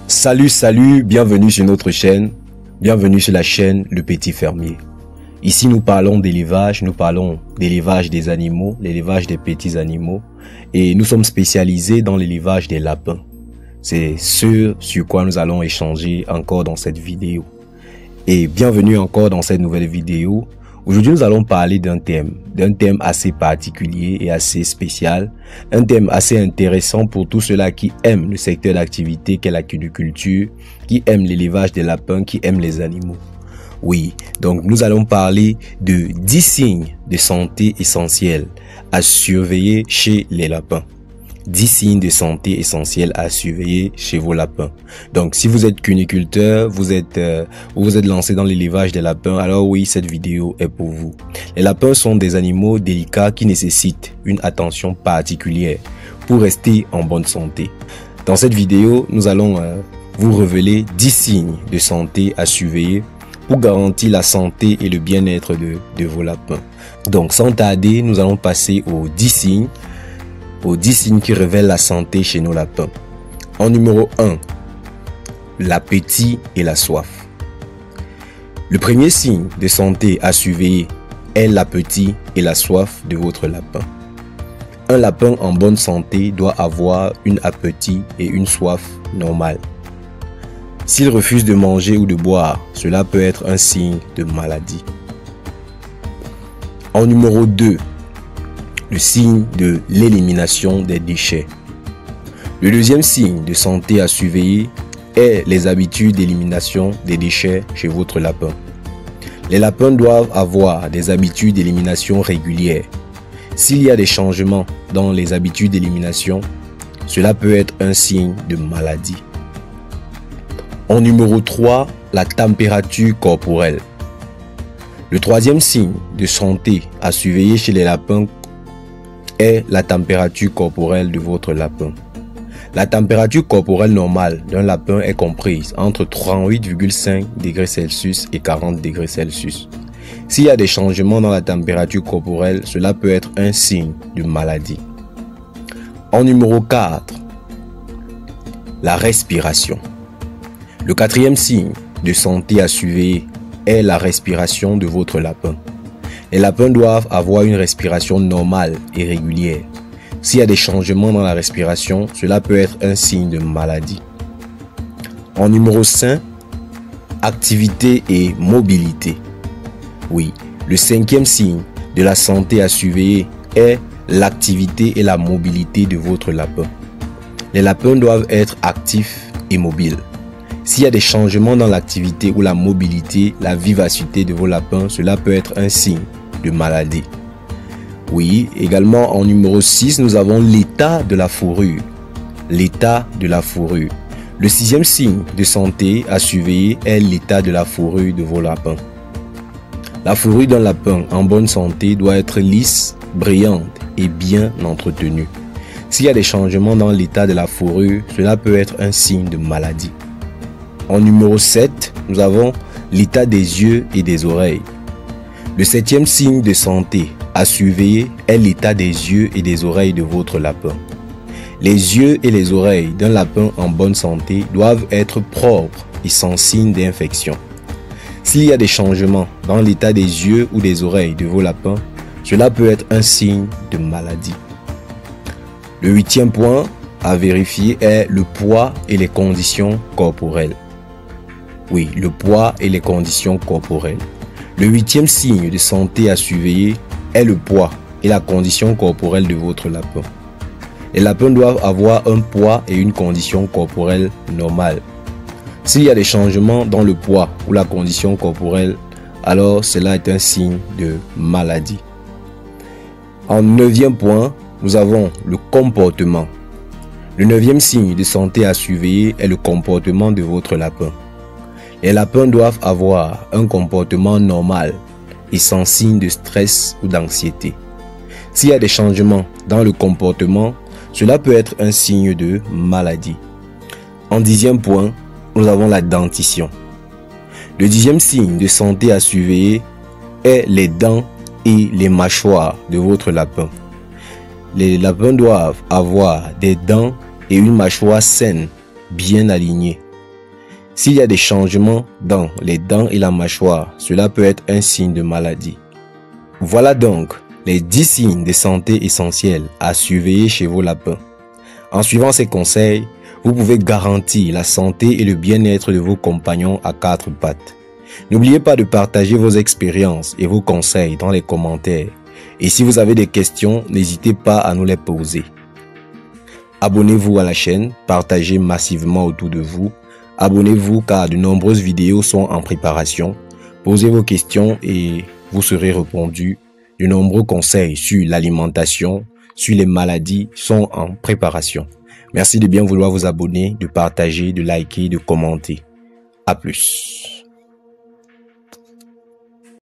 Salut, bienvenue sur notre chaîne, bienvenue sur la chaîne Le Petit Fermier. Ici nous parlons d'élevage, des animaux, l'élevage des petits animaux et nous sommes spécialisés dans l'élevage des lapins. C'est ce sur quoi nous allons échanger encore dans cette vidéo. Et bienvenue encore dans cette nouvelle vidéo. Aujourd'hui, nous allons parler d'un thème assez particulier et assez spécial, un thème assez intéressant pour tous ceux-là qui aiment le secteur d'activité qu'est l'agriculture, qui aiment l'élevage des lapins, qui aiment les animaux. Oui, donc nous allons parler de 10 signes de santé essentiels à surveiller chez les lapins. 10 signes de santé essentiels à surveiller chez vos lapins. Donc, si vous êtes cuniculteur, vous êtes lancé dans l'élevage des lapins, alors oui, cette vidéo est pour vous. Les lapins sont des animaux délicats qui nécessitent une attention particulière pour rester en bonne santé. Dans cette vidéo, nous allons vous révéler 10 signes de santé à surveiller pour garantir la santé et le bien-être de vos lapins. Donc, sans tarder, nous allons passer aux 10 signes qui révèlent la santé chez nos lapins. En numéro 1, l'appétit et la soif. Le premier signe de santé à surveiller est l'appétit et la soif de votre lapin. Un lapin en bonne santé doit avoir un appétit et une soif normale. S'il refuse de manger ou de boire, cela peut être un signe de maladie. En numéro 2, le signe de l'élimination des déchets. Le deuxième signe de santé à surveiller est les habitudes d'élimination des déchets chez votre lapin. Les lapins doivent avoir des habitudes d'élimination régulières. S'il y a des changements dans les habitudes d'élimination, cela peut être un signe de maladie. En numéro 3, la température corporelle. Le troisième signe de santé à surveiller chez les lapins est la température corporelle de votre lapin. La température corporelle normale d'un lapin est comprise entre 38,5 degrés Celsius et 40 degrés Celsius. S'il y a des changements dans la température corporelle, cela peut être un signe de maladie. En numéro 4, la respiration. Le quatrième signe de santé à surveiller est la respiration de votre lapin. Les lapins doivent avoir une respiration normale et régulière. S'il y a des changements dans la respiration, cela peut être un signe de maladie. En numéro 5, activité et mobilité. Oui, le cinquième signe de la santé à surveiller est l'activité et la mobilité de votre lapin. Les lapins doivent être actifs et mobiles. S'il y a des changements dans l'activité ou la mobilité, la vivacité de vos lapins, cela peut être un signe de maladie. Oui, également en numéro 6, nous avons l'état de la fourrure. L'état de la fourrure. Le sixième signe de santé à surveiller est l'état de la fourrure de vos lapins. La fourrure d'un lapin en bonne santé doit être lisse, brillante et bien entretenue. S'il y a des changements dans l'état de la fourrure, cela peut être un signe de maladie. En numéro 7, nous avons l'état des yeux et des oreilles. Le septième signe de santé à surveiller est l'état des yeux et des oreilles de votre lapin. Les yeux et les oreilles d'un lapin en bonne santé doivent être propres et sans signe d'infection. S'il y a des changements dans l'état des yeux ou des oreilles de vos lapins, cela peut être un signe de maladie. Le huitième point à vérifier est le poids et les conditions corporelles. Oui, le poids et les conditions corporelles. Le huitième signe de santé à surveiller est le poids et la condition corporelle de votre lapin. Les lapins doivent avoir un poids et une condition corporelle normale. S'il y a des changements dans le poids ou la condition corporelle, alors cela est un signe de maladie. En neuvième point, nous avons le comportement. Le neuvième signe de santé à surveiller est le comportement de votre lapin. Les lapins doivent avoir un comportement normal et sans signe de stress ou d'anxiété. S'il y a des changements dans le comportement, cela peut être un signe de maladie. En dixième point, nous avons la dentition. Le dixième signe de santé à surveiller est les dents et les mâchoires de votre lapin. Les lapins doivent avoir des dents et une mâchoire saine, bien alignée. S'il y a des changements dans les dents et la mâchoire, cela peut être un signe de maladie. Voilà donc les 10 signes de santé essentiels à surveiller chez vos lapins. En suivant ces conseils, vous pouvez garantir la santé et le bien-être de vos compagnons à 4 pattes. N'oubliez pas de partager vos expériences et vos conseils dans les commentaires. Et si vous avez des questions, n'hésitez pas à nous les poser. Abonnez-vous à la chaîne, partagez massivement autour de vous. Abonnez-vous car de nombreuses vidéos sont en préparation. Posez vos questions et vous serez répondu. De nombreux conseils sur l'alimentation, sur les maladies sont en préparation. Merci de bien vouloir vous abonner, de partager, de liker, de commenter. À plus.